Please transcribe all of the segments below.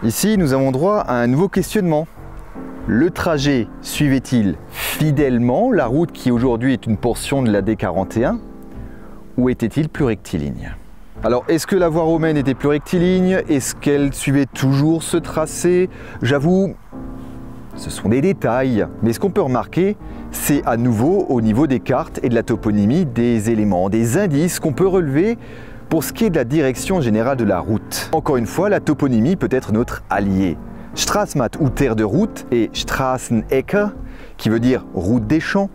Ici, nous avons droit à un nouveau questionnement. Le trajet suivait-il fidèlement la route qui aujourd'hui est une portion de la D41 ou était-il plus rectiligne? Alors, est-ce que la voie romaine était plus rectiligne? Est-ce qu'elle suivait toujours ce tracé? J'avoue, ce sont des détails. Mais ce qu'on peut remarquer, c'est à nouveau au niveau des cartes et de la toponymie des éléments, des indices qu'on peut relever pour ce qui est de la direction générale de la route. Encore une fois, la toponymie peut être notre allié. Straßmatt ou terre de route et Straßenecke, qui veut dire route des champs.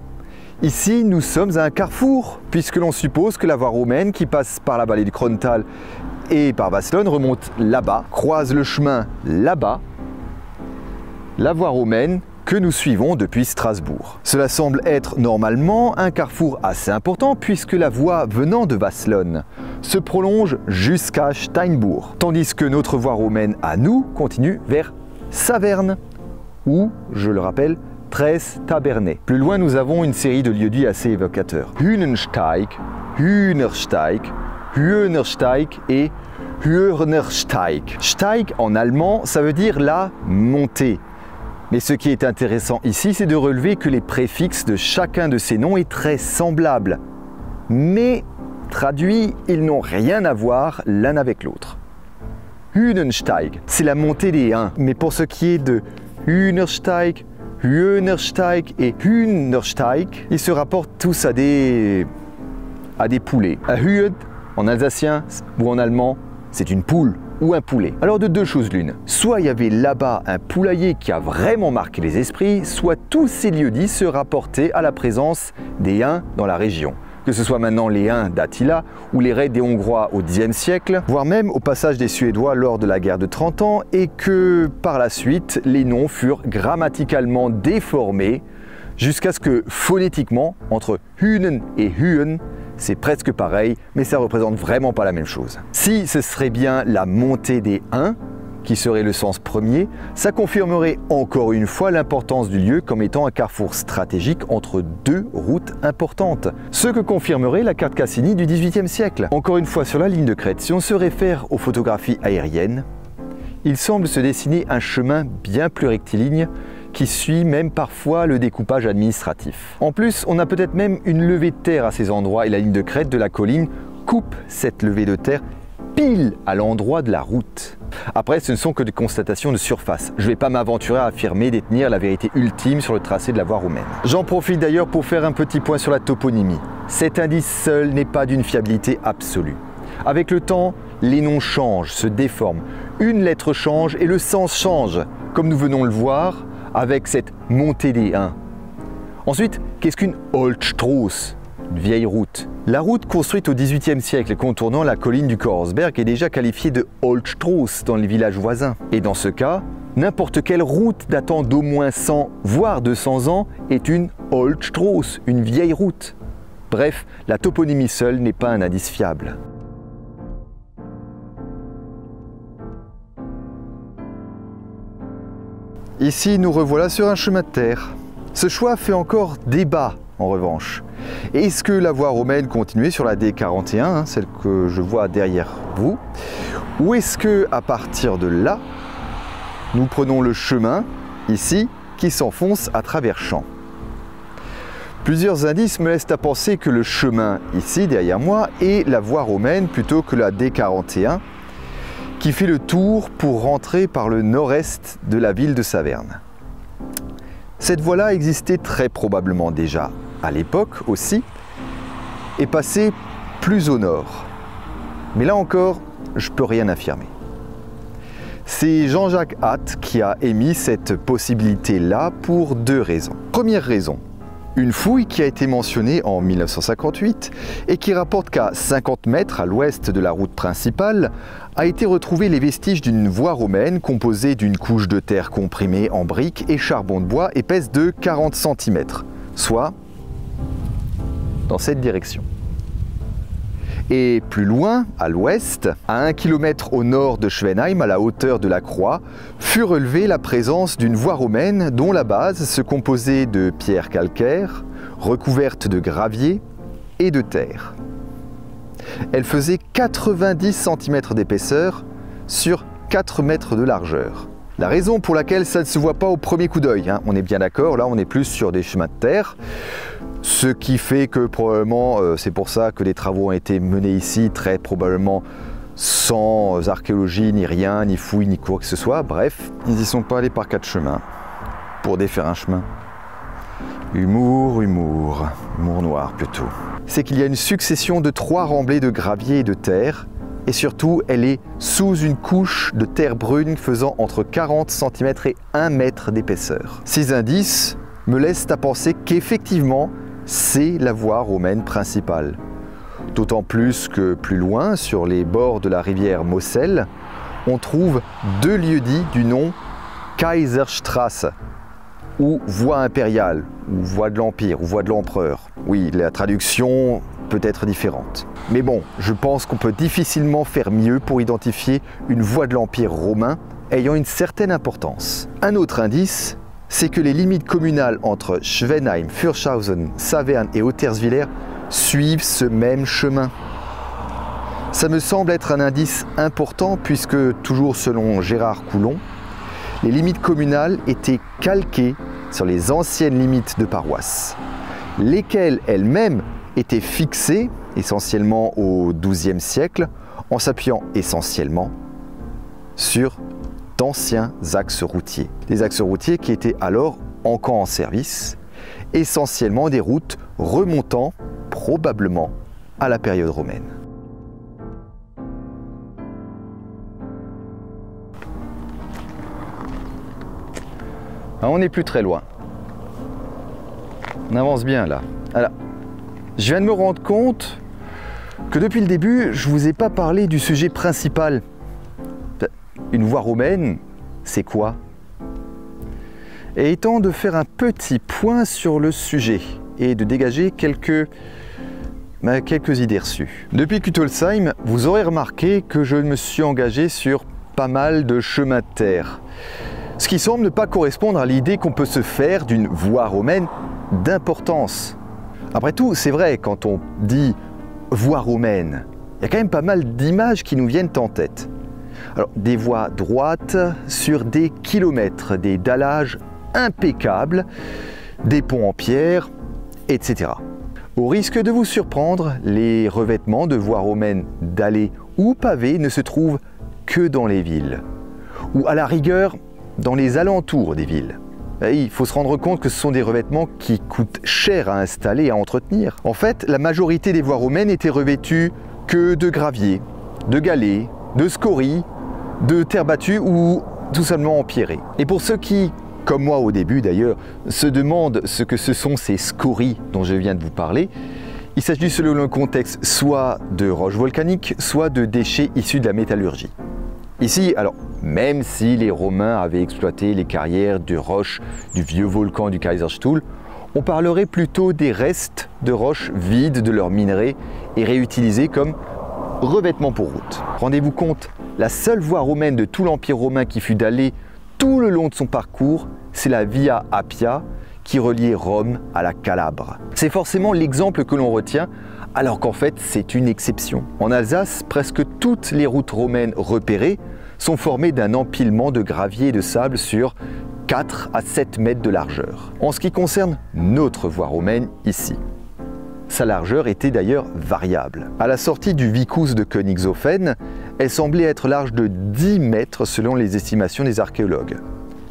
Ici, nous sommes à un carrefour, puisque l'on suppose que la voie romaine qui passe par la vallée du Krontal et par Vasselonne remonte là-bas, croise le chemin là-bas, la voie romaine que nous suivons depuis Strasbourg. Cela semble être normalement un carrefour assez important, puisque la voie venant de Vasselonne se prolonge jusqu'à Steinbourg, tandis que notre voie romaine à nous continue vers Saverne, ou, je le rappelle, Trees-Tabernais. Plus loin, nous avons une série de lieux-dits assez évocateurs. Hühnensteig, Hühnersteig, Hühnersteig et Hühnersteig. Steig en allemand, ça veut dire la montée. Mais ce qui est intéressant ici, c'est de relever que les préfixes de chacun de ces noms est très semblable. Mais, traduits, ils n'ont rien à voir l'un avec l'autre. Hühnensteig, c'est la montée des Huns. Mais pour ce qui est de Hühnersteig, Hühnersteig et Hühnersteig, ils se rapportent tous à des poulets. Un Hühn, en alsacien ou en allemand, c'est une poule ou un poulet. Alors de deux choses l'une, soit il y avait là-bas un poulailler qui a vraiment marqué les esprits, soit tous ces lieux-dits se rapportaient à la présence des Huns dans la région. Que ce soit maintenant les Huns d'Attila ou les raids des Hongrois au Xe siècle, voire même au passage des Suédois lors de la guerre de 30 ans, et que par la suite, les noms furent grammaticalement déformés jusqu'à ce que phonétiquement, entre Hühnen et Hühen, c'est presque pareil, mais ça ne représente vraiment pas la même chose. Si ce serait bien la montée des Huns, qui serait le sens premier, ça confirmerait encore une fois l'importance du lieu comme étant un carrefour stratégique entre deux routes importantes. Ce que confirmerait la carte Cassini du XVIIIe siècle. Encore une fois sur la ligne de crête, si on se réfère aux photographies aériennes, il semble se dessiner un chemin bien plus rectiligne qui suit même parfois le découpage administratif. En plus, on a peut-être même une levée de terre à ces endroits et la ligne de crête de la colline coupe cette levée de terre pile à l'endroit de la route. Après, ce ne sont que des constatations de surface. Je ne vais pas m'aventurer à affirmer détenir la vérité ultime sur le tracé de la voie romaine. J'en profite d'ailleurs pour faire un petit point sur la toponymie. Cet indice seul n'est pas d'une fiabilité absolue. Avec le temps, les noms changent, se déforment. Une lettre change et le sens change, comme nous venons le voir avec cette montée des Huns. Ensuite, qu'est-ce qu'une Holtstrasse? Une vieille route. La route construite au XVIIIe siècle contournant la colline du Korsberg est déjà qualifiée de Holtstrasse dans les villages voisins. Et dans ce cas, n'importe quelle route datant d'au moins 100 voire 200 ans est une Holtstrasse, une vieille route. Bref, la toponymie seule n'est pas un indice fiable. Ici, nous revoilà sur un chemin de terre. Ce choix fait encore débat en revanche. Est-ce que la voie romaine continuait sur la D41, celle que je vois derrière vous, ou est-ce que à partir de là, nous prenons le chemin, ici, qui s'enfonce à travers champs? Plusieurs indices me laissent à penser que le chemin, ici, derrière moi, est la voie romaine plutôt que la D41, qui fait le tour pour rentrer par le nord-est de la ville de Saverne. Cette voie-là existait très probablement déjà à l'époque aussi, et passait plus au nord. Mais là encore, je ne peux rien affirmer. C'est Jean-Jacques Hatt qui a émis cette possibilité-là pour deux raisons. Première raison, une fouille qui a été mentionnée en 1958 et qui rapporte qu'à 50 mètres à l'ouest de la route principale a été retrouvé les vestiges d'une voie romaine composée d'une couche de terre comprimée en briques et charbon de bois épaisse de 40 cm, soit dans cette direction. Et plus loin, à l'ouest, à 1 km au nord de Schwenheim, à la hauteur de la Croix, fut relevée la présence d'une voie romaine dont la base se composait de pierres calcaires, recouvertes de gravier et de terre. Elle faisait 90 cm d'épaisseur sur 4 mètres de largeur. La raison pour laquelle ça ne se voit pas au premier coup d'œil, on est bien d'accord, là on est plus sur des chemins de terre, ce qui fait que probablement, c'est pour ça que les travaux ont été menés ici, très probablement sans archéologie, ni rien, ni fouille, ni quoi que ce soit. Bref, ils n'y sont pas allés par 4 chemins pour défaire un chemin. Humour noir plutôt. C'est qu'il y a une succession de 3 remblais de gravier et de terre, et surtout elle est sous une couche de terre brune faisant entre 40 cm et 1 mètre d'épaisseur. Ces indices me laissent à penser qu'effectivement c'est la voie romaine principale. D'autant plus que plus loin, sur les bords de la rivière Moselle, on trouve 2 lieux-dits du nom Kaiserstraße, ou voie impériale, ou voie de l'Empire, ou voie de l'Empereur. Oui, la traduction peut être différente. Mais bon, je pense qu'on peut difficilement faire mieux pour identifier une voie de l'Empire romain ayant une certaine importance. Un autre indice, c'est que les limites communales entre Schwenheim, Fürschhausen, Saverne et Otterswiller suivent ce même chemin. Ça me semble être un indice important puisque, toujours selon Gérard Coulon, les limites communales étaient calquées sur les anciennes limites de paroisse, lesquelles elles-mêmes étaient fixées essentiellement au XIIe siècle en s'appuyant essentiellement sur d'anciens axes routiers. Des axes routiers qui étaient alors encore en service, essentiellement des routes remontant probablement à la période romaine. On n'est plus très loin. On avance bien là. Alors, je viens de me rendre compte que depuis le début, je ne vous ai pas parlé du sujet principal. Une voie romaine, c'est quoi? Et étant de faire un petit point sur le sujet et de dégager quelques idées reçues. Depuis Kuttolsheim, vous aurez remarqué que je me suis engagé sur pas mal de chemins de terre. Ce qui semble ne pas correspondre à l'idée qu'on peut se faire d'une voie romaine d'importance. Après tout, c'est vrai, quand on dit voie romaine, il y a quand même pas mal d'images qui nous viennent en tête. Alors, des voies droites sur des kilomètres, des dallages impeccables, des ponts en pierre, etc. Au risque de vous surprendre, les revêtements de voies romaines dallées ou pavées ne se trouvent que dans les villes, ou à la rigueur, dans les alentours des villes. Et il faut se rendre compte que ce sont des revêtements qui coûtent cher à installer et à entretenir. En fait, la majorité des voies romaines étaient revêtues que de gravier, de galets, de scories, de terre battue ou tout simplement empierrées. Et pour ceux qui, comme moi au début d'ailleurs, se demandent ce que ce sont ces scories dont je viens de vous parler, il s'agit selon le contexte soit de roches volcaniques, soit de déchets issus de la métallurgie. Ici, alors, même si les Romains avaient exploité les carrières de roches du vieux volcan du Kaiserstuhl, on parlerait plutôt des restes de roches vides de leurs minerais et réutilisés comme revêtements pour route. Rendez-vous compte, la seule voie romaine de tout l'Empire romain qui fut dallée tout le long de son parcours, c'est la Via Appia qui reliait Rome à la Calabre. C'est forcément l'exemple que l'on retient, alors qu'en fait c'est une exception. En Alsace, presque toutes les routes romaines repérées sont formées d'un empilement de gravier et de sable sur 4 à 7 mètres de largeur. En ce qui concerne notre voie romaine ici, sa largeur était d'ailleurs variable. À la sortie du Vicus de Königshofen, elle semblait être large de 10 mètres selon les estimations des archéologues.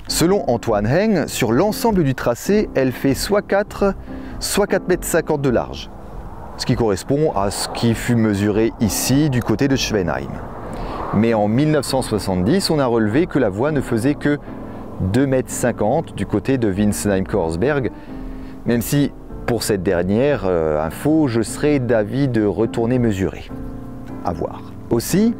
Selon Antoine Heng, sur l'ensemble du tracé, elle fait soit 4 mètres 50 de large, ce qui correspond à ce qui fut mesuré ici du côté de Schwenheim. Mais en 1970, on a relevé que la voie ne faisait que 2,50 mètres du côté de Winsenheim-Korsberg, même si pour cette dernière info, je serais d'avis de retourner mesurer. À voir. Aussi,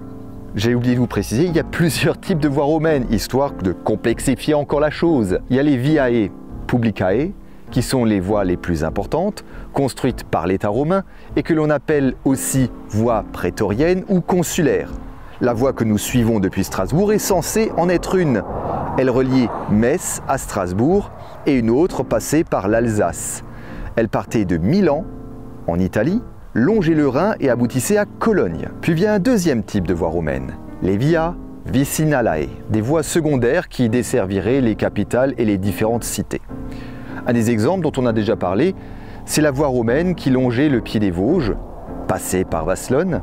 j'ai oublié de vous préciser, il y a plusieurs types de voies romaines, histoire de complexifier encore la chose. Il y a les viae publicae, qui sont les voies les plus importantes, construites par l'État romain, et que l'on appelle aussi voies prétoriennes ou consulaires. La voie que nous suivons depuis Strasbourg est censée en être une. Elle reliait Metz à Strasbourg et une autre passait par l'Alsace. Elle partait de Milan, en Italie, longeait le Rhin et aboutissait à Cologne. Puis vient un deuxième type de voie romaine, les via vicinalae, des voies secondaires qui desserviraient les capitales et les différentes cités. Un des exemples dont on a déjà parlé, c'est la voie romaine qui longeait le pied des Vosges, passait par Vasselonne,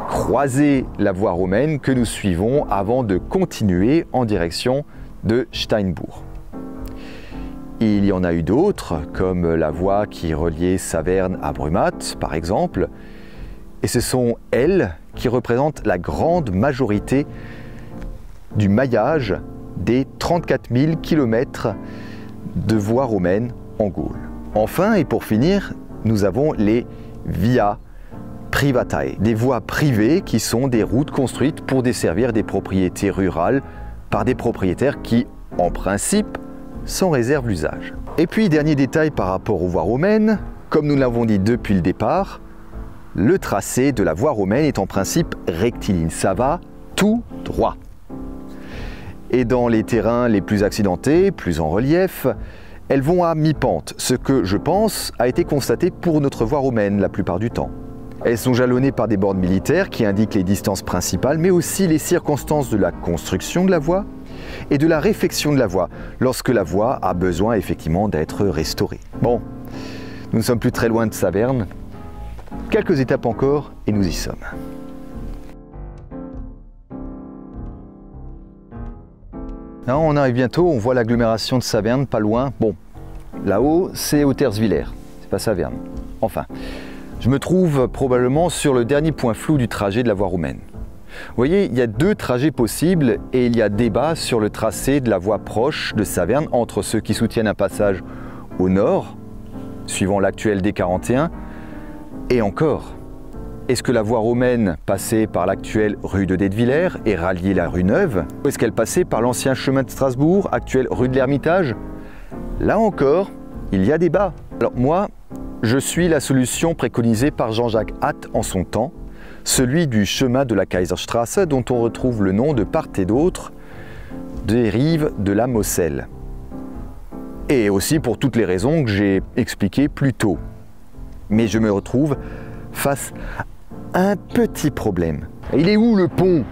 croisait la voie romaine que nous suivons avant de continuer en direction de Steinbourg. Il y en a eu d'autres, comme la voie qui reliait Saverne à Brumath, par exemple, et ce sont elles qui représentent la grande majorité du maillage des 34 000 km de voies romaines en Gaule. Enfin, et pour finir, nous avons les via privatae, des voies privées qui sont des routes construites pour desservir des propriétés rurales par des propriétaires qui, en principe, s'en réservent l'usage. Et puis, dernier détail par rapport aux voies romaines, comme nous l'avons dit depuis le départ, le tracé de la voie romaine est en principe rectiligne, ça va tout droit. Et dans les terrains les plus accidentés, plus en relief, elles vont à mi-pente, ce que, je pense, a été constaté pour notre voie romaine la plupart du temps. Elles sont jalonnées par des bornes militaires qui indiquent les distances principales, mais aussi les circonstances de la construction de la voie et de la réfection de la voie, lorsque la voie a besoin effectivement d'être restaurée. Bon, nous ne sommes plus très loin de Saverne. Quelques étapes encore et nous y sommes. Là, on arrive bientôt, on voit l'agglomération de Saverne, pas loin. Bon, là-haut, c'est Hauterswiller, c'est pas Saverne. Enfin, je me trouve probablement sur le dernier point flou du trajet de la voie romaine. Vous voyez, il y a deux trajets possibles et il y a débat sur le tracé de la voie proche de Saverne entre ceux qui soutiennent un passage au nord, suivant l'actuel D41, et encore. Est-ce que la voie romaine passait par l'actuelle rue de Detwiller et ralliait la rue Neuve? Ou est-ce qu'elle passait par l'ancien chemin de Strasbourg, actuelle rue de l'Ermitage? Là encore, il y a débat. Alors moi, je suis la solution préconisée par Jean-Jacques Hatt en son temps, celui du chemin de la Kaiserstrasse dont on retrouve le nom de part et d'autre des rives de la Moselle. Et aussi pour toutes les raisons que j'ai expliquées plus tôt. Mais je me retrouve face à un petit problème. Il est où le pont ?